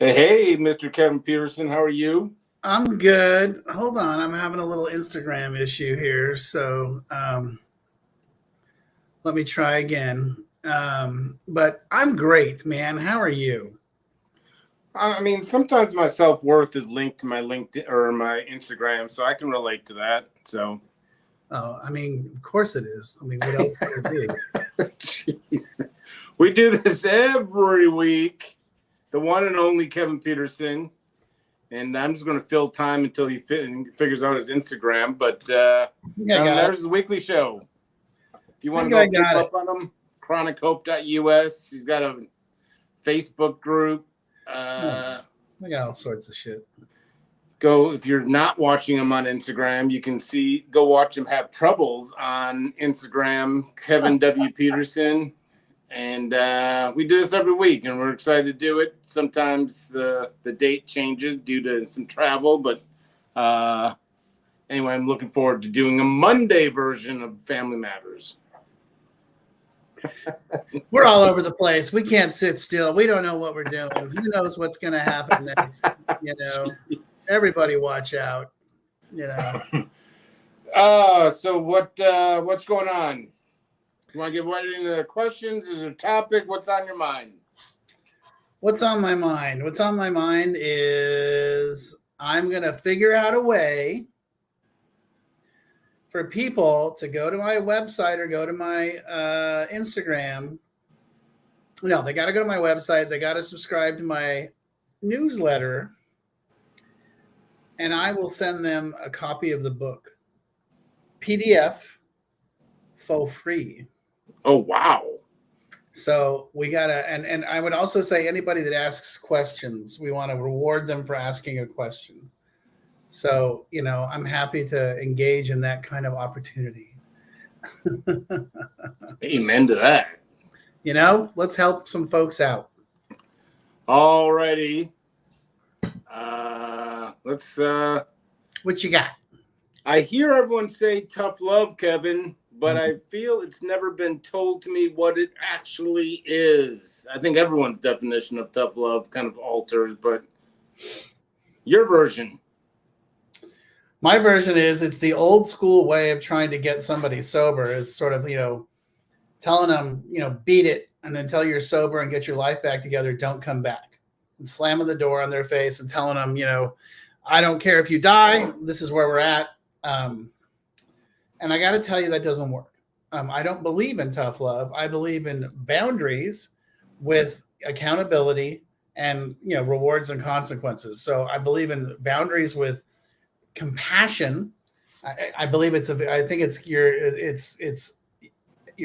Hey, Mr. Kevin Petersen, how are you? I'm good. Hold on, I'm having a little Instagram issue here, so let me try again. But I'm great, man. How are you? I mean, sometimes my self-worth is linked to my LinkedIn or my Instagram, so I can relate to that. So, Oh, I mean, of course it is. I mean, what else would it be? jeez, we do this every week. The one and only Kevin Petersen, and I'm just going to fill time until he figures out his Instagram. But I think I got it. there's his weekly show. If you I want to think I go keep got it. up on him, chronichope.us. He's got a Facebook group. Oh, I got all sorts of shit. Go if you're not watching him on Instagram, you can go watch him have troubles on Instagram, Kevin W. Petersen. And we do this every week, and we're excited to do it. Sometimes the date changes due to some travel, but anyway, I'm looking forward to doing a Monday version of Family Matters. We're all over the place. We can't sit still. We don't know what we're doing. Who knows what's going to happen next? Everybody watch out. So what's going on? You want to get right into the questions? Is there a topic? What's on your mind? What's on my mind? What's on my mind is I'm going to figure out a way for people to go to my website or go to my Instagram. No, they got to go to my website. They got to subscribe to my newsletter, and I will send them a copy of the book, PDF, for free. Oh, wow. So we got to, and I would also say anybody that asks questions, we want to reward them for asking a question. So, I'm happy to engage in that kind of opportunity. Amen to that. Let's help some folks out. All righty. Let's. What you got? I hear everyone say tough love, Kevin, but I feel it's never been told to me what it actually is. I think everyone's definition of tough love kind of alters, but your version. My version is it's the old school way of trying to get somebody sober is sort of, telling them, beat it. And until you're sober and get your life back together, don't come back. And slamming the door on their face and telling them, I don't care if you die. This is where we're at. And I got to tell you, that doesn't work. I don't believe in tough love. I believe in boundaries with accountability and, rewards and consequences. So I believe in boundaries with compassion. I believe I think you're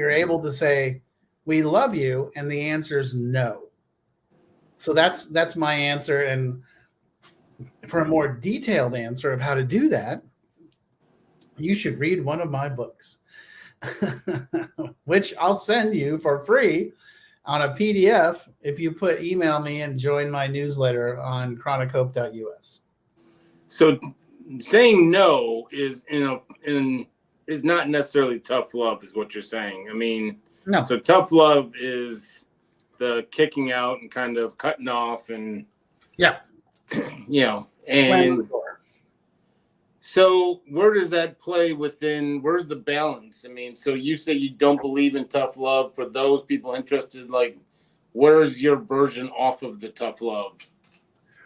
able to say, we love you. And the answer is no. So that's my answer. And for a more detailed answer of how to do that, you should read one of my books, which I'll send you for free on a PDF if you email me and join my newsletter on chronichope.us. So saying no is is not necessarily tough love, is what you're saying. I mean, no. So tough love is the kicking out and kind of cutting off and and so where does that play within? Where's the balance? I mean, so you say you don't believe in tough love. For those people interested, like, where's your version off of the tough love?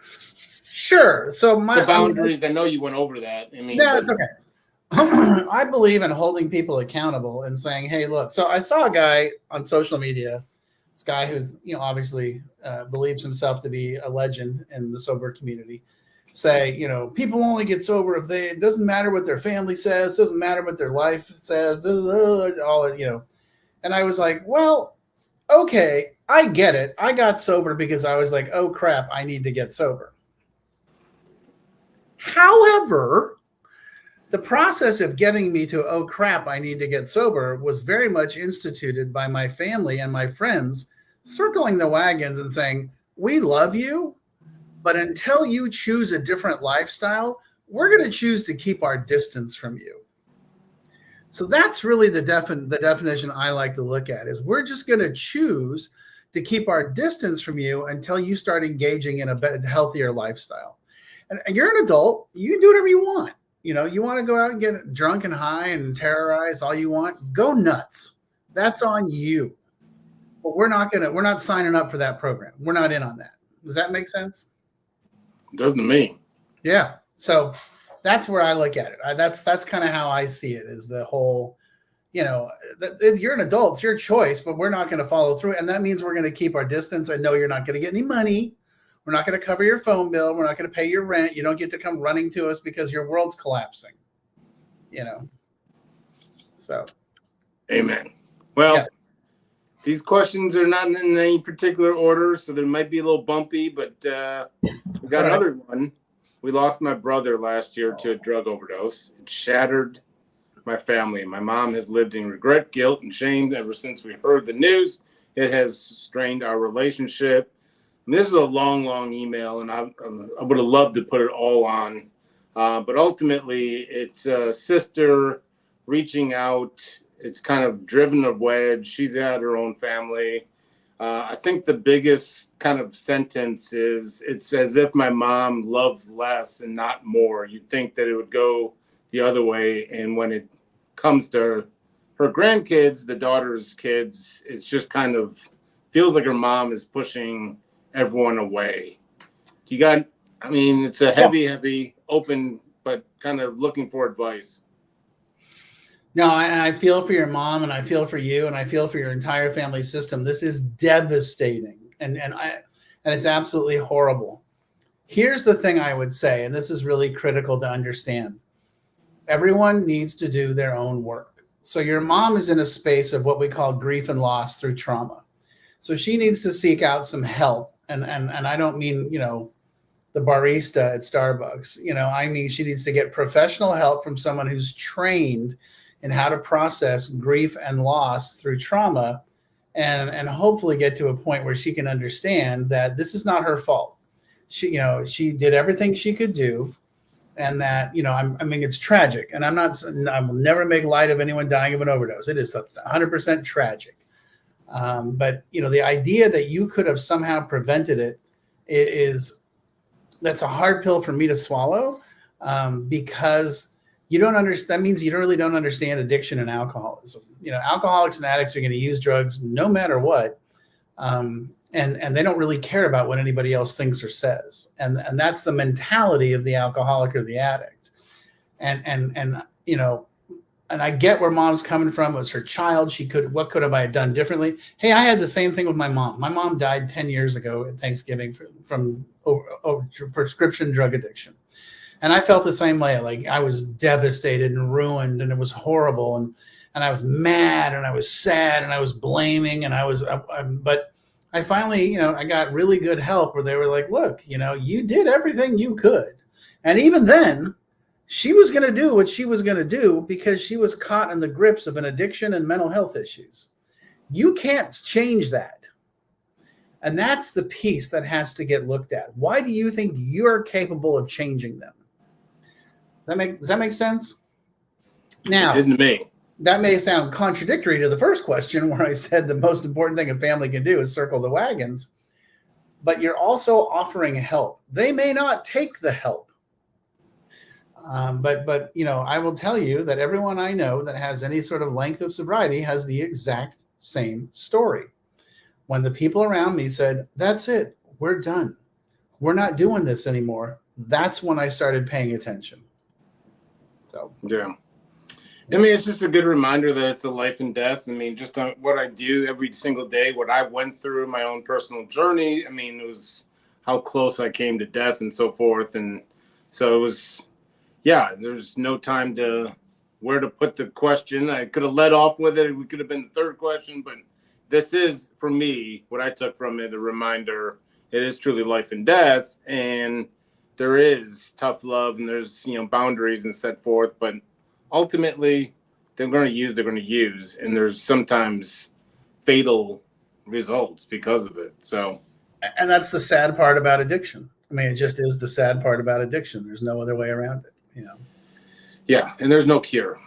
Sure. So the boundaries. I know you went over that. I mean, yeah, it's okay. I believe in holding people accountable and saying, "Hey, look." So I saw a guy on social media. This guy who's obviously believes himself to be a legend in the sober community. Say, people only get sober if it doesn't matter what their family says, doesn't matter what their life says, all And I was like, well, okay, I get it. I got sober because I was like, oh crap, I need to get sober. However, the process of getting me to, oh crap, I need to get sober was very much instituted by my family and my friends circling the wagons and saying, we love you. But until you choose a different lifestyle, we're going to choose to keep our distance from you. So that's really the definition I like to look at is we're just going to choose to keep our distance from you until you start engaging in a healthier lifestyle. And you're an adult. You can do whatever you want. You want to go out and get drunk and high and terrorize all you want. Go nuts. That's on you. But we're not signing up for that program. We're not in on that. Does that make sense? It doesn't to me. Yeah. So that's where I look at it. That's kind of how I see it, is the whole, you're an adult, it's your choice, but we're not going to follow through. And that means we're going to keep our distance. I know you're not going to get any money. We're not going to cover your phone bill. We're not going to pay your rent. You don't get to come running to us because your world's collapsing, So. Amen. Well, yeah. These questions are not in any particular order, so they might be a little bumpy, but we got another one. We lost my brother last year to a drug overdose. It shattered my family. My mom has lived in regret, guilt, and shame ever since we heard the news. It has strained our relationship. And this is a long, long email, and I would have loved to put it all on. But ultimately, it's a sister reaching out. It's kind of driven a wedge. She's had her own family. I think the biggest kind of sentence is, it's as if my mom loves less and not more. You'd think that it would go the other way. And when it comes to her grandkids, the daughter's kids, it's just kind of feels like her mom is pushing everyone away. It's a heavy, open, but kind of looking for advice. No, I feel for your mom, and I feel for you, and I feel for your entire family system. This is devastating, and it's absolutely horrible. Here's the thing I would say, and this is really critical to understand. Everyone needs to do their own work. So your mom is in a space of what we call grief and loss through trauma. So she needs to seek out some help, and I don't mean, the barista at Starbucks. I mean, she needs to get professional help from someone who's trained in how to process grief and loss through trauma, and hopefully get to a point where she can understand that this is not her fault. She did everything she could do, and that, it's tragic. And I will never make light of anyone dying of an overdose. It is 100% tragic. But the idea that you could have somehow prevented it that's a hard pill for me to swallow, because you don't understand. That means you really don't understand addiction and alcoholism. Alcoholics and addicts are going to use drugs no matter what, and they don't really care about what anybody else thinks or says. And that's the mentality of the alcoholic or the addict. And I get where mom's coming from. It was her child. What could have I done differently? Hey, I had the same thing with my mom. My mom died 10 years ago at Thanksgiving from prescription drug addiction. And I felt the same way. Like, I was devastated and ruined, and it was horrible. And I was mad, and I was sad, and I was blaming, but I finally, I got really good help where they were like, look, you did everything you could. And even then, she was going to do what she was going to do because she was caught in the grips of an addiction and mental health issues. You can't change that. And that's the piece that has to get looked at. Why do you think you're capable of changing them? Does that make sense? Now, it didn't to me. That may sound contradictory to the first question, where I said the most important thing a family can do is circle the wagons, but you're also offering help. They may not take the help. But I will tell you that everyone I know that has any sort of length of sobriety has the exact same story. When the people around me said, that's it, we're done, we're not doing this anymore, that's when I started paying attention. So yeah, it's just a good reminder that it's a life and death. Just on what I do every single day, what I went through, my own personal journey. It was how close I came to death and so forth. And so it was, there's no time to where to put the question. I could have led off with it. We could have been the third question, but this is, for me, what I took from it, a reminder. It is truly life and death, and there is tough love, and there's, boundaries and set forth, but ultimately they're going to use, and there's sometimes fatal results because of it. So, and that's the sad part about addiction. It just is the sad part about addiction. There's no other way around it, Yeah, and there's no cure.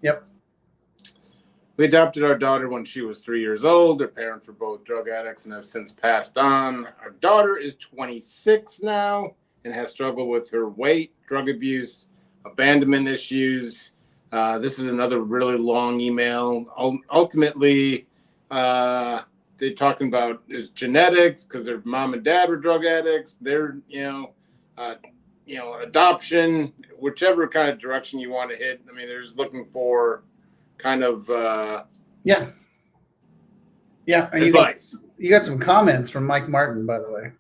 Yep. We adopted our daughter when she was 3 years old. Her parents were both drug addicts and have since passed on. Our daughter is 26 now and has struggled with her weight, drug abuse, abandonment issues. This is another really long email. Ultimately, they're talking about is genetics because their mom and dad were drug addicts. They're, adoption, whichever kind of direction you want to hit. I mean, they're just looking for kind of yeah. And advice. You got some comments from Mike Martin, by the way.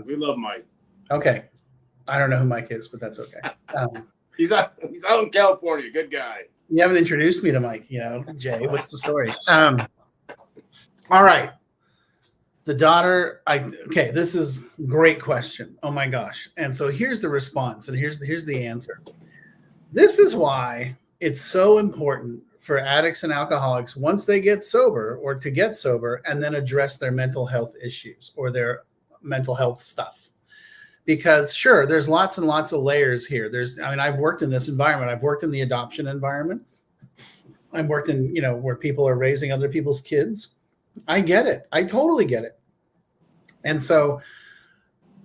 We love Mike. Okay, I don't know who Mike is, but that's okay. He's out in California. Good guy. You haven't introduced me to Mike. Jay, what's the story? All right. The daughter. Okay. This is a great question. Oh my gosh. And so here's the response, and here's the answer. This is why it's so important for addicts and alcoholics once they get sober or to get sober and then address their mental health issues or their mental health stuff. Because sure, there's lots and lots of layers here. I've worked in this environment. I've worked in the adoption environment. I've worked in, where people are raising other people's kids. I get it. I totally get it. And so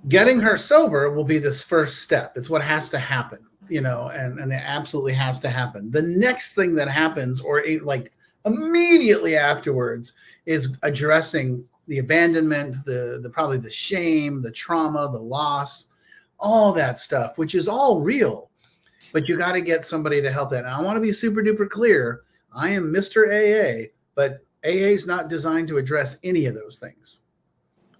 getting her sober will be this first step. It's what has to happen, and it absolutely has to happen. The next thing that happens, or like immediately afterwards, is addressing the abandonment, the probably the shame, the trauma, the loss, all that stuff, which is all real. But you got to get somebody to help that. And I want to be super duper clear. I am Mr. AA, but AA is not designed to address any of those things.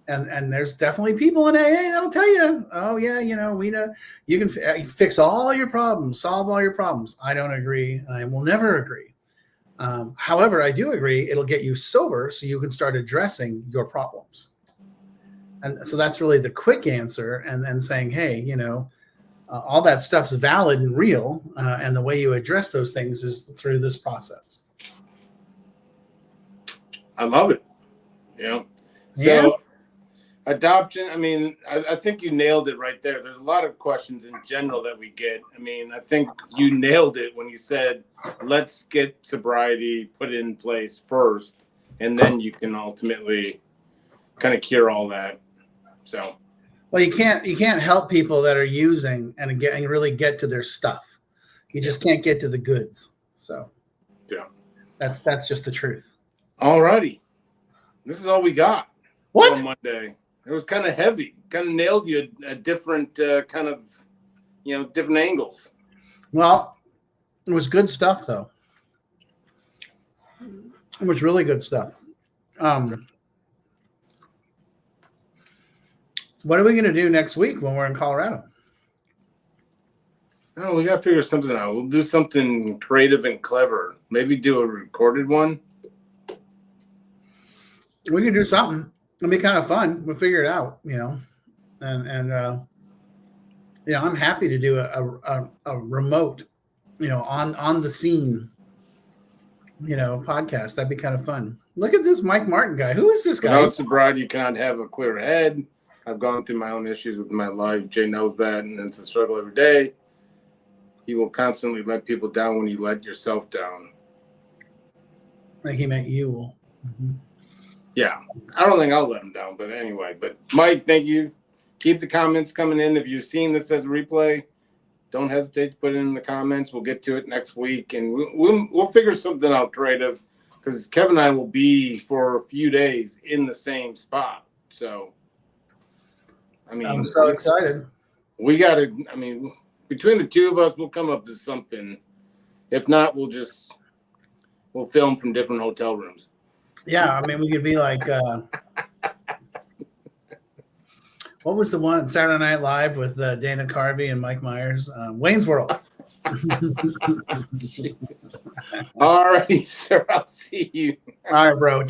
And there's definitely people in AA that'll tell you, oh yeah, we know you can fix all your problems, solve all your problems. I don't agree, and I will never agree. However, I do agree it'll get you sober so you can start addressing your problems. And so that's really the quick answer. And then saying, hey, all that stuff's valid and real, and the way you address those things is through this process. I love it. So adoption, I think you nailed it right there. There's a lot of questions in general that we get. I think you nailed it when you said, let's get sobriety put in place first, and then you can ultimately kind of cure all that. So, well, you can't help people that are using and really get to their stuff. You just can't get to the goods. So yeah, that's just the truth. All righty. This is all we got. What? On Monday. It was kind of heavy. Kind of nailed you at different different angles. Well, it was good stuff, though. It was really good stuff. What are we going to do next week when we're in Colorado? Oh, we got to figure something out. We'll do something creative and clever. Maybe do a recorded one. We can do something. It'll be kind of fun. We'll figure it out, and I'm happy to do a remote, on the scene, podcast. That'd be kind of fun. Look at this Mike Martin guy. Who is this guy? Without sobriety, you cannot have a clear head. I've gone through my own issues with my life. Jay knows that, and it's a struggle every day. He will constantly let people down when you let yourself down. I think he meant you will. Mm-hmm. Yeah, I don't think I'll let him down, but anyway. But Mike, thank you. Keep the comments coming in. If you're seeing this as a replay, don't hesitate to put it in the comments. We'll get to it next week, and we'll figure something out creative, because Kevin and I will be for a few days in the same spot. So, I'm so excited. We got to. Between the two of us, we'll come up with something. If not, we'll film from different hotel rooms. Yeah, we could be like, what was the one Saturday Night Live with Dana Carvey and Mike Myers? Wayne's World. All right, sir. I'll see you. All right, bro.